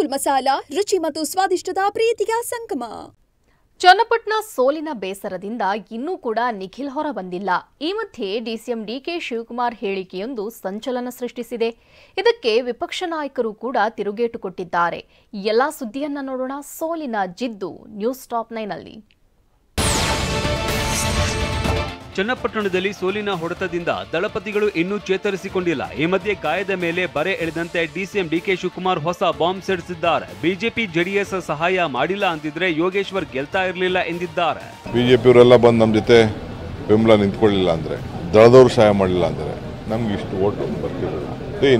ಗೋಕುಲ್ ಮಸಾಲಾ ರುಚಿ ಮತ್ತು ಸ್ವಾದಿಷ್ಟದ ಪ್ರೀತಿಯ ಸಂಗಮ. ಚನ್ನಪಟ್ಟಣ ಸೋಲಿನ ಬೇಸರದಿಂದ ಇನ್ನೂ ಕೂಡ ನಿಖಿಲ್ ಹೊರಬಂದಿಲ್ಲ. ಈ ಮಧ್ಯೆ ಡಿಸಿಎಂ ಡಿಕೆ ಶಿವಕುಮಾರ್ ಹೇಳಿಕೆಯೊಂದು ಸಂಚಲನ ಸೃಷ್ಟಿಸಿದೆ. ಇದಕ್ಕೆ ವಿಪಕ್ಷ ನಾಯಕರು ಕೂಡ ತಿರುಗೇಟು ಕೊಟ್ಟಿದ್ದಾರೆ. ಎಲ್ಲಾ ಸುದ್ದಿಯನ್ನ ನೋಡೋಣ. ಸೋಲಿನ ಜಿದ್ದು ನ್ಯೂಸ್ ಟಾಪ್ 9 ನಲ್ಲಿ. ಚನ್ನಪಟ್ಟಣದಲ್ಲಿ ಸೋಲಿನ ಹೊಡೆತದಿಂದ ದಳಪತಿಗಳು ಇನ್ನೂ ಚೇತರಿಸಿಕೊಂಡಿಲ್ಲ. ಈ ಮಧ್ಯೆ ಗಾಯದ ಮೇಲೆ ಬರೆ ಎಳೆದಂತೆ ಡಿಸಿಎಂ ಡಿಕೆ ಶಿವಕುಮಾರ್ ಹೊಸ ಬಾಂಬ್ ಸಿಡಿಸಿದ್ದಾರೆ. ಬಿಜೆಪಿ ಜೆಡಿಎಸ್ ಸಹಾಯ ಮಾಡಿಲ್ಲ ಅಂತಿದ್ರೆ ಯೋಗೇಶ್ವರ್ ಗೆಲ್ತಾ ಇರಲಿಲ್ಲ ಎಂದಿದ್ದಾರೆ. ಬಿಜೆಪಿಯವರೆಲ್ಲ ಬಂದು ನಮ್ಮ ಜೊತೆ ಬೆಂಬಲ ನಿಂತ್ಕೊಳ್ಳಿಲ್ಲ ಅಂದ್ರೆ, ದಳದವರು ಸಹಾಯ ಮಾಡಿಲ್ಲ ಅಂದ್ರೆ ನಮ್ಗೆ ಇಷ್ಟು ಓಟು ಬರ್ತಿರಲಿಲ್ಲ.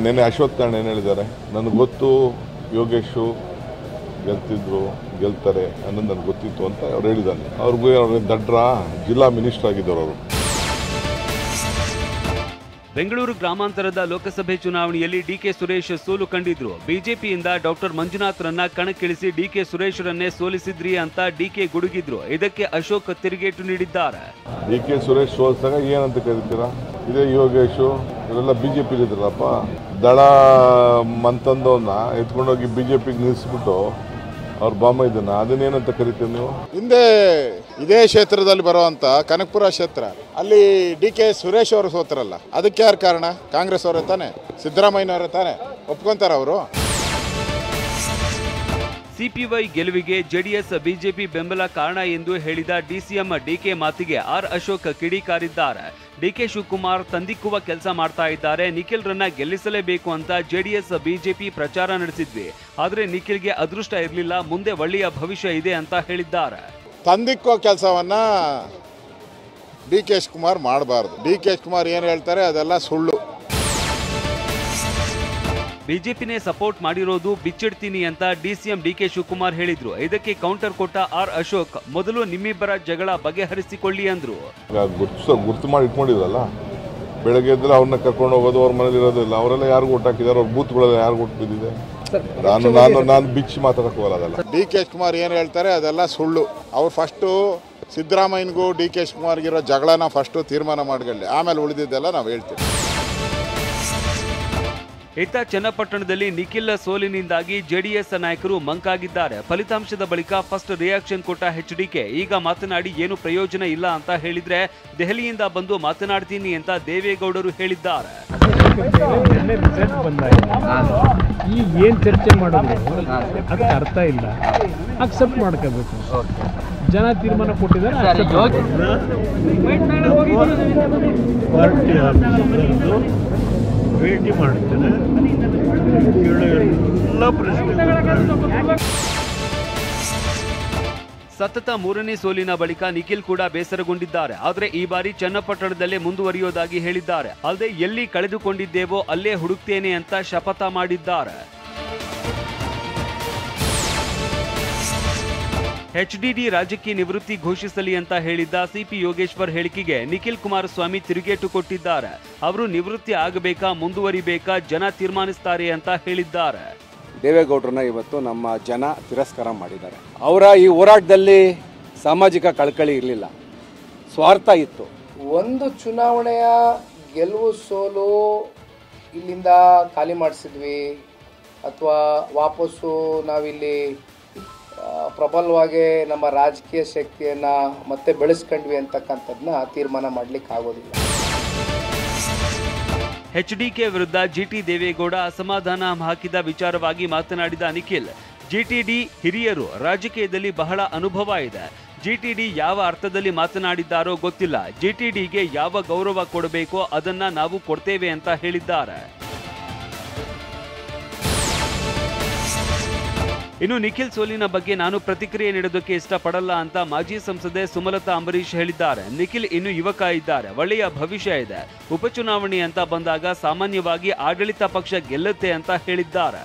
ನೆನ್ನೆ ಅಶ್ವತ್ಥ ಏನು ಹೇಳಿದ್ದಾರೆ, ನನಗೆ ಗೊತ್ತು ಯೋಗೇಶು ಗೆಲ್ತಾರೆ ಅನ್ನೋದು ನನಗೆ ಗೊತ್ತಿತ್ತು ಅಂತ ಅವ್ರು ಹೇಳಿದ್ದಾರೆ. ಅವ್ರಿಗೆ ದಡ್ರ ಜಿಲ್ಲಾ ಮಿನಿಸ್ಟರ್ ಆಗಿದ್ದವರು ಅವರು. ಬೆಂಗಳೂರು ಗ್ರಾಮಾಂತರದ ಲೋಕಸಭೆ ಚುನಾವಣೆಯಲ್ಲಿ ಡಿಕೆ ಸುರೇಶ್ ಸೋಲು ಕಂಡಿದ್ರು. ಬಿಜೆಪಿಯಿಂದ ಡಾಕ್ಟರ್ ಮಂಜುನಾಥ್ರನ್ನ ಕಣಕ್ಕಿಳಿಸಿ ಡಿಕೆ ಸುರೇಶ್ರನ್ನೇ ಸೋಲಿಸಿದ್ರಿ ಅಂತ ಡಿಕೆ ಗುಡುಗಿದ್ರು. ಇದಕ್ಕೆ ಅಶೋಕ್ ತಿರುಗೇಟು ನೀಡಿದ್ದಾರೆ. ಡಿಕೆ ಸುರೇಶ್ ಸೋಲ್ಸಾಗ ಏನಂತ ಕರಿತೀರಾ? ಇದೇ ಯೋಗೇಶು ಇವರೆಲ್ಲ ಬಿಜೆಪಿ ಇದ್ರಲ್ಲಪ್ಪ, ದಳ ಮಂತಂದವನ್ನ ಎತ್ಕೊಂಡೋಗಿ ಬಿಜೆಪಿಗೆ ನಿಲ್ಲಿಸ್ಬಿಟ್ಟು ಅವ್ರ ಬಾಮ ಇದನ್ನ ಅದನ್ನೇನಂತ ಕರಿತೀವಿ ನೀವು? ಹಿಂದೆ ಇದೇ ಕ್ಷೇತ್ರದಲ್ಲಿ ಬರುವಂತ ಕನಕಪುರ ಕ್ಷೇತ್ರ ಅಲ್ಲಿ ಡಿಕೆ ಸುರೇಶ್ ಅವರು ಸೋತರಲ್ಲ, ಅದಕ್ಕೆ ಯಾರು ಕಾರಣ? ಕಾಂಗ್ರೆಸ್ ಅವರೇ ತಾನೆ, ಸಿದ್ದರಾಮಯ್ಯನವರೇ ತಾನೆ, ಒಪ್ಕೊಂತಾರ ಅವರು? ಸಿಪಿವೈ ಗೆಲುವಿಗೆ ಜೆಡಿಎಸ್ ಬಿಜೆಪಿ ಬೆಂಬಲ ಕಾರಣ ಎಂದು ಹೇಳಿದ ಡಿಸಿಎಂ ಡಿಕೆ ಮಾತಿಗೆ ಆರ್ ಅಶೋಕ್ ಕಿಡಿಕಾರಿದ್ದಾರೆ. ಡಿಕೆ ಶಿವಕುಮಾರ್ ತಂದಿಕ್ಕುವ ಕೆಲಸ ಮಾಡ್ತಾ ಇದ್ದಾರೆ. ನಿಖಿಲ್ ರನ್ನ ಗೆಲ್ಲಿಸಲೇಬೇಕು ಅಂತ ಜೆಡಿಎಸ್ ಬಿಜೆಪಿ ಪ್ರಚಾರ ನಡೆಸಿದ್ವಿ, ಆದ್ರೆ ನಿಖಿಲ್ಗೆ ಅದೃಷ್ಟ ಇರಲಿಲ್ಲ, ಮುಂದೆ ಒಳ್ಳೆಯ ಭವಿಷ್ಯ ಇದೆ ಅಂತ ಹೇಳಿದ್ದಾರೆ. ತಂದಿಕ್ಕೋ ಕೆಲಸವನ್ನ ಡಿಕೆ ಶಿವಕುಮಾರ್ ಮಾಡಬಾರ್ದು. ಡಿಕೆ ಶಿವಕುಮಾರ್ ಏನು ಹೇಳ್ತಾರೆ ಅದೆಲ್ಲ ಸುಳ್ಳು. ಬಿಜೆಪಿನೇ ಸಪೋರ್ಟ್ ಮಾಡಿರೋದು ಬಿಚ್ಚಿಡ್ತೀನಿ ಅಂತ ಡಿಸಿಎಂ ಡಿಕೆ ಶಿವಕುಮಾರ್ ಹೇಳಿದ್ರು. ಇದಕ್ಕೆ ಕೌಂಟರ್ ಕೊಟ್ಟ ಆರ್ ಅಶೋಕ್, ಮೊದಲು ನಿಮ್ಮಿಬ್ಬರ ಜಗಳ ಬಗೆಹರಿಸಿಕೊಳ್ಳಿ ಅಂದ್ರು. ಗುರ್ತು ಮಾಡಿ ಇಟ್ಕೊಂಡಿದ್ರಲ್ಲ, ಬೆಳಗ್ಗೆ ಎದ್ರೆ ಅವ್ರನ್ನ ಕರ್ಕೊಂಡು ಹೋಗೋದು, ಅವ್ರ ಮನೇಲಿ ಇರೋದಿಲ್ಲ, ಅವರೆಲ್ಲ ಯಾರು ಓಟ್ ಹಾಕಿದಾರೆ, ಅವ್ರ ಬೂತ್ಗಳೆಲ್ಲ ಯಾರು ಓಟ್ ಬಿದ್ದಿದೆ? ನಾನು ಬಿಚ್ಚಿ ಮಾತಾಡಕ್ ಹೋಗಲ್ಲ ಅದೆಲ್ಲ. ಡಿಕೆ ಶಿವಕುಮಾರ್ ಏನು ಹೇಳ್ತಾರೆ ಅದೆಲ್ಲ ಸುಳ್ಳು. ಅವ್ರು ಫಸ್ಟು ಸಿದ್ದರಾಮಯ್ಯನಿಗೂ ಡಿಕೆ ಶಿವಕುಮಾರ್ಗಿರೋ ಜಗಳನ ಫಸ್ಟು ತೀರ್ಮಾನ ಮಾಡ್ಕೊಳ್ಳಿ, ಆಮೇಲೆ ಉಳಿದಿದ್ದೆಲ್ಲ ನಾವು ಹೇಳ್ತೀವಿ. ಇತ್ತ ಚನ್ನಪಟ್ಟಣದಲ್ಲಿ ನಿಖಿಲ್ ಸೋಲಿನಿಂದಾಗಿ ಜೆಡಿಎಸ್ ನಾಯಕರು ಮಂಕಾಗಿದ್ದಾರೆ. ಫಲಿತಾಂಶದ ಬಳಿಕ ಫಸ್ಟ್ ರಿಯಾಕ್ಷನ್ ಕೊಟ್ಟ ಎಚ್ಡಿಕೆ ಈಗ ಮಾತನಾಡಿ ಏನು ಪ್ರಯೋಜನ ಇಲ್ಲ ಅಂತ ಹೇಳಿದ್ರೆ ದೆಹಲಿಯಿಂದ ಬಂದು ಮಾತನಾಡ್ತೀನಿ ಅಂತ ದೇವೇಗೌಡರು ಹೇಳಿದ್ದಾರೆ. ಈಗ ಏನು ಚರ್ಚೆ ಮಾಡೋದು ಅದಕ್ಕೆ ಅರ್ಥ ಇಲ್ಲ, ಅಕ್ಸೆಪ್ಟ್ ಮಾಡ್ಕೋಬೇಕು. ಜನ ತೀರ್ಮಾನ ಕೊಟ್ಟಿದ್ದಾರೆ, ಭೇಟಿ ಮಾಡ್ತೇನೆ, ಎಲ್ಲ ಪ್ರಶ್ನೆ. ಸತತ 3ನೇ ಸೋಲಿನ ಬಳಿಕ ನಿಖಿಲ್ ಕೂಡ ಬೇಸರಗೊಂಡಿದ್ದಾರೆ. ಆದರೆ ಈ ಬಾರಿ ಚನ್ನಪಟ್ಟಣದಲ್ಲೇ ಮುಂದುವರಿಯೋದಾಗಿ ಹೇಳಿದ್ದಾರೆ. ಅಲ್ಲದೆ ಎಲ್ಲಿ ಕಳೆದುಕೊಂಡಿದ್ದೇವೋ ಅಲ್ಲೇ ಹುಡುಕ್ತೇನೆ ಅಂತ ಶಪಥ ಮಾಡಿದ್ದಾರೆ. ಎಚ್ಡಿಡಿ ರಾಜ್ಯಕ್ಕೆ ನಿವೃತ್ತಿ ಘೋಷಿಸಲಿ ಅಂತ ಹೇಳಿದ್ದ ಸಿಪಿ ಯೋಗೇಶ್ವರ್ ಹೇಳಿಕೆಗೆ ನಿಖಿಲ್ ಕುಮಾರಸ್ವಾಮಿ ತಿರುಗೇಟು ಕೊಟ್ಟಿದ್ದಾರೆ. ಅವರು ನಿವೃತ್ತಿ ಆಗಬೇಕಾ ಮುಂದುವರಿಬೇಕಾ ಜನ ತೀರ್ಮಾನಿಸ್ತಾರೆ ಅಂತ ಹೇಳಿದ್ದಾರೆ. ದೇವೇಗೌಡರನ್ನ ಇವತ್ತು ನಮ್ಮ ಜನ ತಿರಸ್ಕಾರ ಮಾಡಿದ್ದಾರೆ. ಅವರ ಈ ಹೋರಾಟದಲ್ಲಿ ಸಾಮಾಜಿಕ ಕಳಕಳಿ ಇರಲಿಲ್ಲ, ಸ್ವಾರ್ಥ ಇತ್ತು. ಒಂದು ಚುನಾವಣೆಯ ಗೆಲುವು ಸೋಲು ಇಲ್ಲಿಂದ ಖಾಲಿ ಮಾಡಿಸಿದ್ವಿ ಅಥವಾ ವಾಪಸ್ಸು ನಾವಿಲ್ಲಿ ಪ್ರಬಲವಾಗಿ ನಮ್ಮ ರಾಜಕೀಯ ಶಕ್ತಿಯನ್ನು ಮತ್ತೆ ಬೆಳೆಸ್ಕೊಂಡ್ವಿ ಅಂತಕ್ಕಂಥದ್ದನ್ನ ತೀರ್ಮಾನ ಮಾಡಲಿಕ್ಕೆ ಆಗೋದಿಲ್ಲ. ಎಚ್ಡಿಕೆ ವಿರುದ್ಧ ಜಿಟಿ ದೇವೇಗೌಡ ಅಸಮಾಧಾನ ಹಾಕಿದ ವಿಚಾರವಾಗಿ ಮಾತನಾಡಿದ ನಿಖಿಲ್, ಜಿಟಿಡಿ ಹಿರಿಯರು, ರಾಜಕೀಯದಲ್ಲಿ ಬಹಳ ಅನುಭವ ಇದೆ. ಜಿಟಿಡಿ ಯಾವ ಅರ್ಥದಲ್ಲಿ ಮಾತನಾಡಿದ್ದಾರೋ ಗೊತ್ತಿಲ್ಲ. ಜಿಟಿಡಿಗೆ ಯಾವ ಗೌರವ ಕೊಡಬೇಕೋ ಅದನ್ನ ನಾವು ಕೊಡ್ತೇವೆ ಅಂತ ಹೇಳಿದ್ದಾರೆ. ಇನ್ನು ನಿಖಿಲ್ ಸೋಲಿನ ಬಗ್ಗೆ ನಾನು ಪ್ರತಿಕ್ರಿಯೆ ನೀಡೋದಕ್ಕೆ ಇಷ್ಟಪಡಲ್ಲ ಅಂತ ಮಾಜಿ ಸಂಸದೆ ಸುಮಲತಾ ಅಂಬರೀಶ್ ಹೇಳಿದ್ದಾರೆ. ನಿಖಿಲ್ ಇನ್ನು ಯುವಕ ಇದ್ದಾರೆ, ಒಳ್ಳೆಯ ಭವಿಷ್ಯ ಇದೆ. ಉಪಚುನಾವಣೆ ಅಂತ ಬಂದಾಗ ಸಾಮಾನ್ಯವಾಗಿ ಆಡಳಿತ ಪಕ್ಷ ಗೆಲ್ಲುತ್ತೆ ಅಂತ ಹೇಳಿದ್ದಾರೆ.